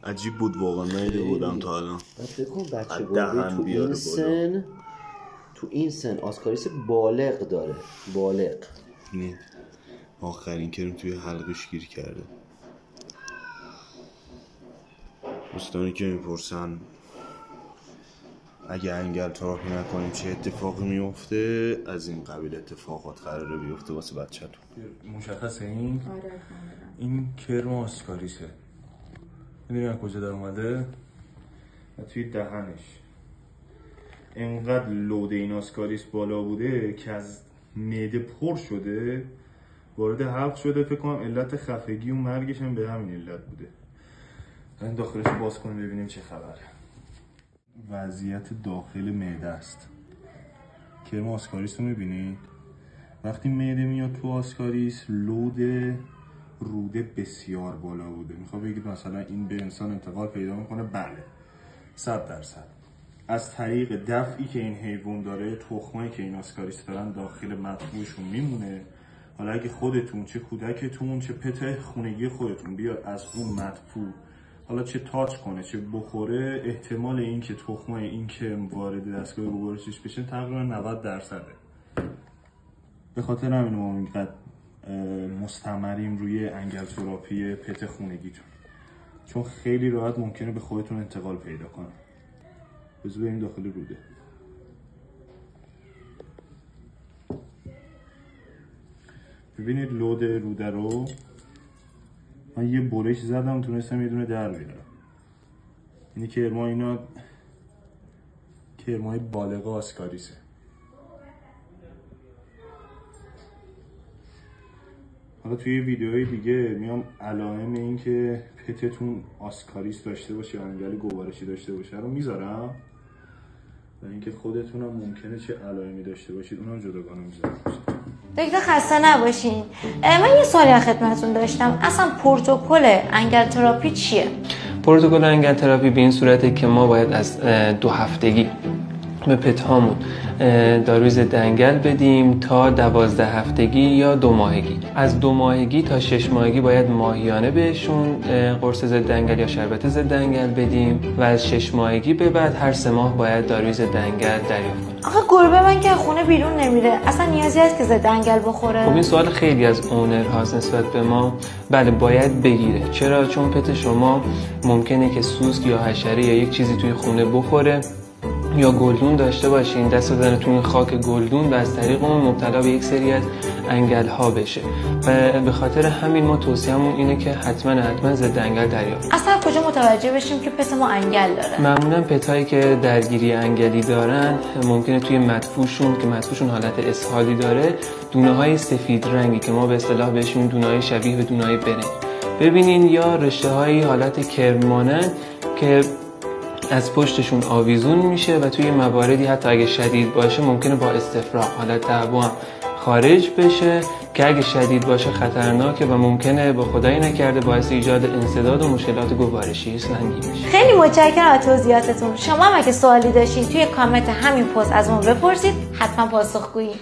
عجیب بود واقعا، نیده بودم تا الان. فکر کن بچه بازی تو این سن آسکاریس بالغ داره. بالغ نه آخرین کرم توی حلقش گیر کرده. دوستانی که میپرسن اگه انگل تراپی نکنیم چه اتفاقی میفته، از این قبیل اتفاقات قراره بیفته واسه بچه‌تون. مشخصه این؟ آره این کرم آسکاریسه. میدونی از کجا در اومده؟ توی دهنش انقدر لود این آسکاریس بالا بوده که از معده پر شده، وارد حلق شده. فکر کنم علت خفگی و مرگش هم به همین علت بوده. این داخلش باز کنیم ببینیم چه خبره. وضعیت داخل معده است. کرم آسکاریس رو میبینید؟ وقتی معده میاد تو آسکاریس، لود روده بسیار بالا بوده. میخواد بگید مثلا این به انسان انتقال پیدا میکنه؟ بله 100%. از طریق دفعی که این حیوان داره، تخمایی که این آسکاریس دارن داخل مدفوعشون میمونه. حالا اگه خودتون، چه کودکتون، چه پت خونگی خودتون بیاد از اون مدفوع، حالا چه تاچ کنه چه بخوره، احتمال این که تخمای این که وارد دستگاه گوارشش بشه تقریبا 90%. به خاطر همین ما اینقدر مستمریم روی انگل تراپی پت خونگیتون، چون خیلی راحت ممکنه به خودتون انتقال پیدا کنه. بذار بریم داخل روده. ببینید لود روده رو من یه برش زدم تونستم یه دونه در بیارم. اینی کرما، اینا کرمای بالغ آسکاریسه. حالا توی ویدیوهای دیگه میام علائم این که پتتون آسکاریس داشته باشه یا انگل گوارشی داشته باشه رو میذارم، و اینکه خودتونم ممکنه چه علائمی داشته باشید اونم جداگانه میذارم. دکتر خسته نباشین. من یه سوالی از خدمتتون داشتم. اصلا پروتکل انگل تراپی چیه؟ پروتکل انگل تراپی به این صورته که ما باید از 2 هفتگی به پت هامون داروی ضد انگل بدیم تا 12 هفتگی یا 2 ماهگی. از 2 ماهگی تا 6 ماهگی باید ماهیانه بهشون قرص ضد انگل یا شربت ضد انگل بدیم و از 6 ماهگی به بعد هر 3 ماه باید داروی ضد انگل دریافت کنیم. آخه گربه من که خونه بیرون نمیره، اصلا نیازی هست که ضد انگل بخوره؟ خب این سوال خیلی از اونر هاست نسبت به ما. بله باید بگیره. چرا؟ چون پت شما ممکنه که سوسک یا حشره یا یک چیزی توی خونه بخوره یا گلدون داشته باشین، دست بزنه تو این خاک گلدون و از طریق اون مبتلا به یک سری از انگل ها بشه. و به خاطر همین ما توصیه‌مون اینه که حتما ضد انگل دریافت. اصلا کجا متوجه بشیم که پت ما انگل داره؟ معمولا پتایی که درگیری انگلی دارن ممکنه توی مدفوعشون که مدفوعشون حالت اسهالی داره، دونه‌های سفید رنگی که ما به اصطلاح بهش میگیم دونه‌های شبیه به دونه‌های برنج ببینین، یا رشته‌های حالت کرمانند که از پشتشون آویزون میشه و توی مواردی حتی اگه شدید باشه ممکنه با استفراغ حالت تعبو هم خارج بشه که اگه شدید باشه خطرناکه و ممکنه با خدایی نکرده باعث ایجاد انسداد و مشکلات گوارشی سنگین بشه. خیلی متشکرم از توضیحاتتون. شما هم اگه سوالی داشتین توی کامنت همین پست از ما بپرسید، حتما پاسخگوییم.